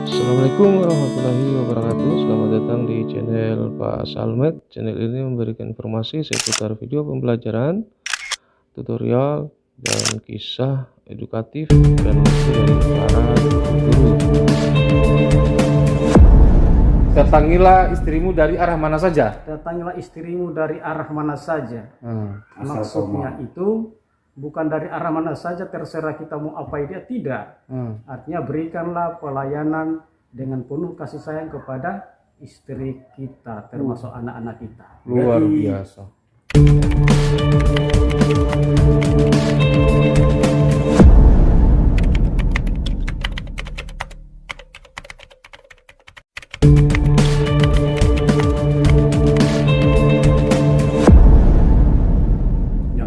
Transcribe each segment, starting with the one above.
Assalamualaikum warahmatullahi wabarakatuh. Selamat datang di channel Pak Salmet. Channel ini memberikan informasi seputar video pembelajaran, tutorial, dan kisah edukatif dan dari para guru. Datangilah istrimu dari arah mana saja. Datangilah istrimu dari arah mana saja. Maksudnya itu bukan dari arah mana saja, terserah kita mau apa dia, tidak. Artinya berikanlah pelayanan dengan penuh kasih sayang kepada istri kita, termasuk anak-anak kita. Luar biasa.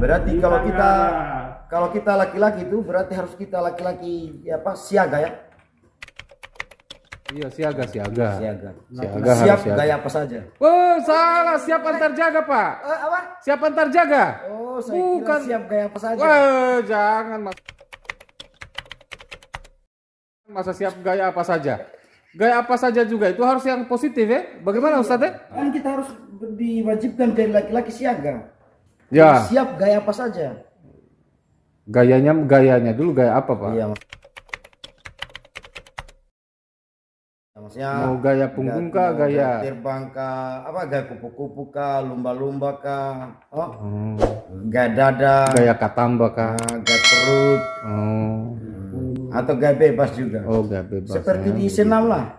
Berarti kalau kita laki-laki itu berarti harus kita laki-laki siaga ya. Iya, siaga. Siaga harus siap siaga. gaya apa saja. Oh, salah, siap antar jaga, Pak. Apa? Siap antar jaga. Oh, saya Bukan. kira siap gaya apa saja. Jangan masa siap gaya apa saja. Gaya apa saja juga itu harus yang positif ya. Bagaimana Ustadz? Kan kita harus diwajibkan jadi laki-laki siaga. Ya. Siap gaya apa saja. Gayanya dulu gaya apa, Pak? Iya. Maksudnya Mau gaya punggung kah, gaya terbang kah, gaya kupu-kupu kah, lumba-lumba kah, gaya dada, gaya katamba kah? gaya perut, atau gaya bebas juga. Oh, gaya bebas. Seperti ya. di senam lah.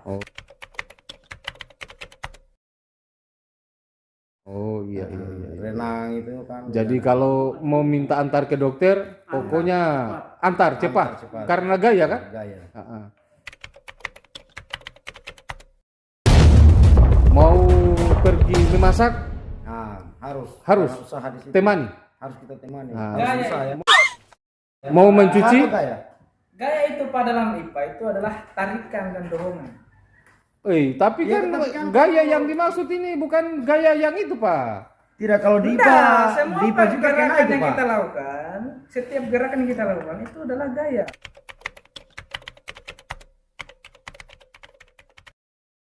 Oh iya. Renang itu kan. Jadi kalau mau minta antar ke dokter, pokoknya antar cepat. Karena gaya kan? Gaya. Mau pergi memasak, Harus. Harus. Karena usaha di situ. temani. Harus kita temani. Nah, Harus usaha ya. Mau mencuci, Apa gaya? Gaya itu pada dalam IPA itu adalah tarikan dan dorongan. tapi Iya, kan tapi kan gaya yang dimaksud ini bukan gaya yang itu, Pak. Tidak, kalau di IPA, Nah, semua di IPA juga kena gerakan itu, yang Pak. kita lakukan, setiap gerakan yang kita lakukan itu adalah gaya.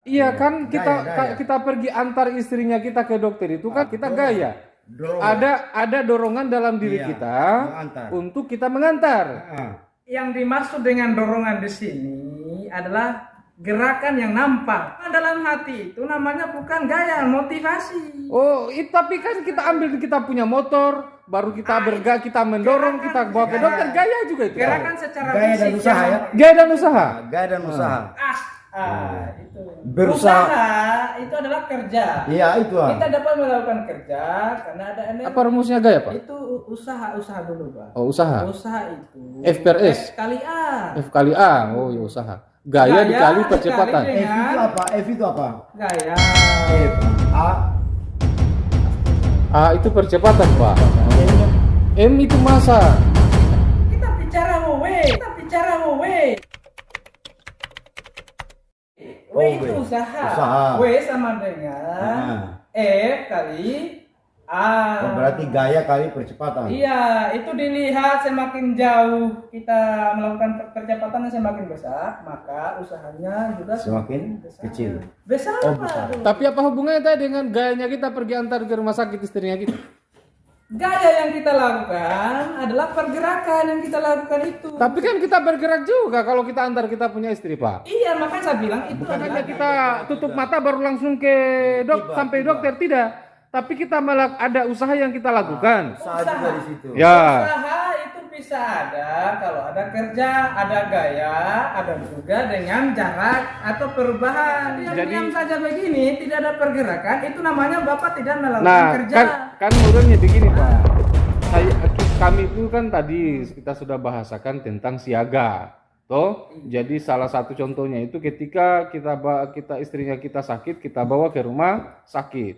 Iya kan gaya. kita pergi antar istrinya kita ke dokter itu kan kita gaya. Dorongan. Ada dorongan dalam diri Iya, kita mengantar. untuk kita mengantar. Yang dimaksud dengan dorongan di sini adalah gerakan yang nampak. Dalam hati itu namanya bukan gaya, motivasi. Oh, tapi kan kita ambil kita punya motor, baru kita kita mendorong, kita bawa ke dokter, gaya juga itu. Gerakan secara Gaya dan fisik usaha ya. Gaya dan usaha. Gaya dan usaha. Itu. Berusaha. Usaha itu adalah kerja. Iya, itu. Kita dapat melakukan kerja karena ada energi. Apa rumusnya gaya, Pak? Itu usaha dulu, Pak. Oh, usaha. Usaha itu F per S. F kali A. F kali A. Oh, ya usaha. Gaya dikali percepatan. dikali F itu apa? F itu apa? Gaya. F. A. A itu percepatan, Pak. M itu massa. Kita bicara W. W itu usaha. W sama dengan F kali A. Oh, berarti gaya kali percepatan. Iya, itu dilihat semakin jauh kita melakukan percepatan yang semakin besar, maka usahanya juga Semakin besar. kecil. Besar. Oh, besar. Tapi apa hubungannya tadi dengan gayanya kita pergi antar ke rumah sakit istrinya kita? Gaya yang kita lakukan adalah pergerakan yang kita lakukan itu. Tapi kan kita bergerak juga kalau kita antar kita punya istri, Pak. Iya, makanya saya bilang itu Bukan adalah hanya kita tutup mata baru langsung ke sampai dokter, tidak. Tapi kita malah ada usaha yang kita lakukan. Usaha juga di situ. Ya. usaha itu bisa ada kalau ada kerja, ada gaya, ada juga dengan jarak atau perubahan. Yang diam saja begini, tidak ada pergerakan, itu namanya Bapak tidak melakukan Nah, kerja. kan menurutnya begini, Pak. Kami itu kan tadi kita sudah bahasakan tentang siaga. Toh, jadi salah satu contohnya itu ketika kita istrinya kita sakit, kita bawa ke rumah sakit.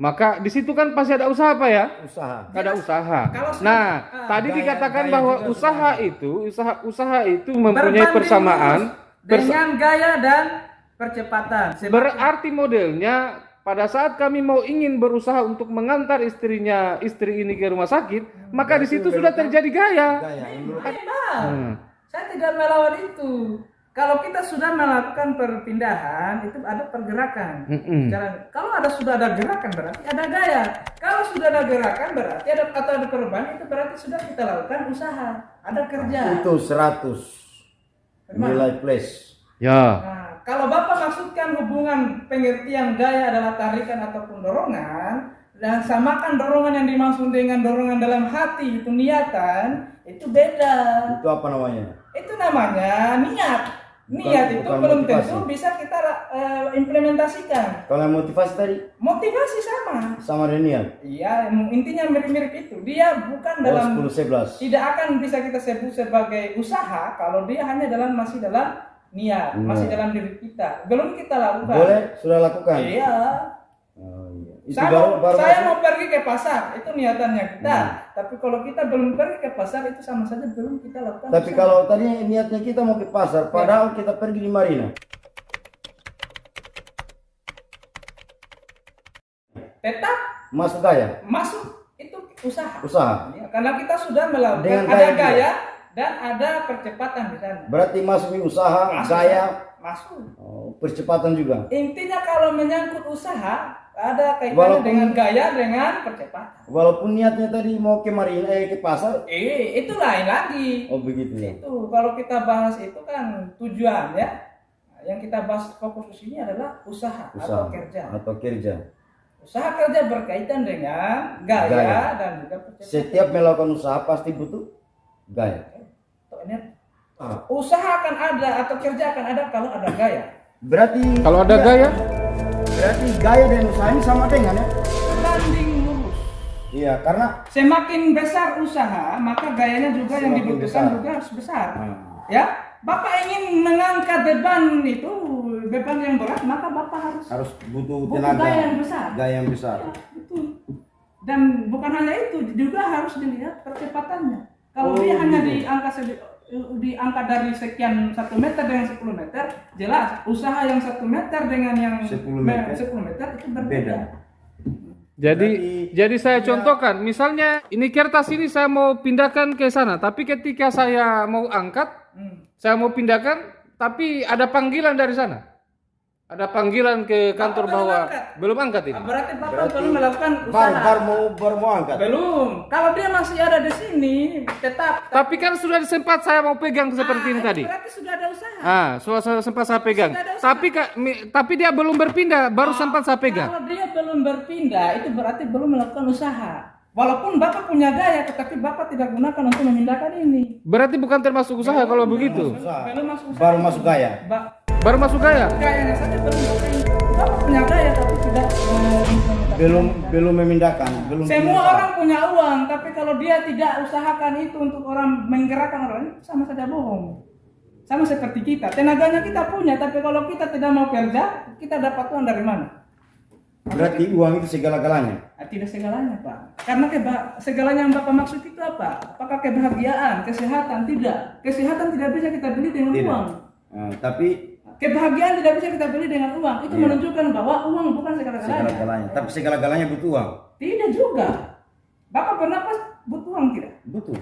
Maka di situ kan pasti ada usaha, Pak ya? Usaha. Ada usaha. Kalau Nah, tadi gaya- dikatakan gaya bahwa juga usaha itu mempunyai Berbanding persamaan lurus dengan gaya dan percepatan. berarti modelnya pada saat kami mau ingin berusaha untuk mengantar istri ini ke rumah sakit, maka di situ sudah terjadi gaya. Gaya. Menurut Saya tidak melawan itu. Kalau kita sudah melakukan perpindahan, itu ada pergerakan. Kalau sudah ada gerakan berarti ada gaya. Kalau sudah ada gerakan berarti ada perubahan, itu berarti sudah kita lakukan usaha, ada kerja. Itu 100 nilai plus. Ya. Nah, kalau Bapak maksudkan hubungan pengertian gaya adalah tarikan ataupun dorongan, dan samakan dorongan yang dimaksud dengan dorongan dalam hati itu niatan, itu beda. Itu apa namanya? Itu namanya niat. Niat itu belum tentu bisa kita implementasikan. Kalau yang motivasi tadi? Motivasi sama. Sama dengan niat? Iya, intinya mirip-mirip itu. Dia bukan dalam 10-11. tidak akan bisa kita sebut sebagai usaha kalau dia hanya masih dalam niat, masih dalam diri kita. Belum kita lakukan. Boleh, sudah lakukan? Iya. Oh, iya. Itu Saya mau pergi ke pasar, itu niatannya kita. Tapi kalau kita belum pergi ke pasar, itu sama saja belum kita lakukan. Tapi usaha. kalau tadi niatnya kita mau ke pasar, padahal kita pergi di marina. Tetap Masuk gaya? masuk itu usaha. Usaha? Ya, karena kita sudah melakukan Dengan ada gaya gaya dan ada percepatan di sana. Berarti masuk di usaha, Masuk. gaya, Masuk. percepatan juga. Intinya kalau menyangkut usaha ada kaitannya dengan gaya dengan percepatan. Walaupun niatnya tadi mau ke marina, ke pasar. Itu lain lagi. Oh begitu ya. Itu kalau kita bahas itu kan tujuan ya. Yang kita bahas fokus di sini adalah usaha atau kerja. Usaha kerja berkaitan dengan gaya. Dan juga percepatan. Setiap melakukan usaha pasti butuh gaya. Usaha akan ada atau kerja akan ada kalau ada gaya. Berarti Kalau ada gaya? Berarti gaya dan usaha ini sama dengan ya? Banding lurus. Iya, karena Semakin besar usaha, maka gayanya juga yang Semakin dibutuhkan besar. juga harus besar. Ya, Bapak ingin mengangkat beban yang berat, maka Bapak harus butuh butuh tenaga. gaya yang besar. Gaya yang besar. Ya, betul. Dan bukan hanya itu, juga harus dilihat percepatannya. Kalau dia hanya diangkat dari sekian 1 meter dengan 10 meter, jelas usaha yang 1 meter dengan yang 10 10 meter itu berbeda. Jadi saya contohkan, misalnya ini kertas ini saya mau pindahkan ke sana, tapi ketika saya mau angkat, saya mau pindahkan, tapi ada panggilan dari sana. Ada panggilan ke kantor Bapak bahwa belum belum angkat ini. Berarti Bapak belum melakukan usaha. Baru mau angkat. Belum. Kalau dia masih ada di sini, tetap. Tapi kan sudah sempat saya mau pegang seperti ini tadi. Berarti sudah ada usaha. Sempat saya pegang. Sudah ada usaha. Tapi dia belum berpindah, baru sempat saya pegang. Kalau dia belum berpindah, itu berarti belum melakukan usaha. Walaupun Bapak punya gaya, tetapi Bapak tidak gunakan untuk memindahkan ini. Berarti bukan termasuk usaha kalau begitu. Belum masuk usaha. Baru masuk gaya. Baru masuk gaya. Gayanya saja belum berpindah. Bapak punya gaya tapi tidak Belum memindahkan. Semua orang punya uang, tapi kalau dia tidak usahakan itu untuk orang menggerakkan orang, itu sama saja bohong. Sama seperti kita, tenaganya kita punya, tapi kalau kita tidak mau kerja, kita dapat uang dari mana? Berarti uang itu segala-galanya. Tidak segalanya, Pak. Karena segalanya yang Bapak maksud itu apa? Apakah kebahagiaan, kesehatan? Tidak. Kesehatan tidak bisa kita beli dengan Tidak. uang. Tapi Kebahagiaan tidak bisa kita beli dengan uang. Itu menunjukkan bahwa uang bukan segala-galanya. Tapi segala-galanya butuh uang. Tidak juga. Bapak bernapas butuh uang tidak? Butuh.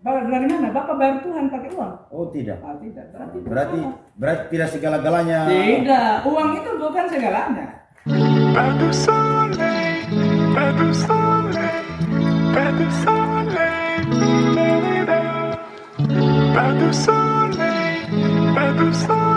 Bapak dari mana? Bapak bayar Tuhan pakai uang? Oh tidak. Tidak. Berarti tidak segala-galanya. Tidak. Uang itu bukan segalanya. Pas de soleil, pas de soleil, pas de soleil, pas de soleil, pas de soleil.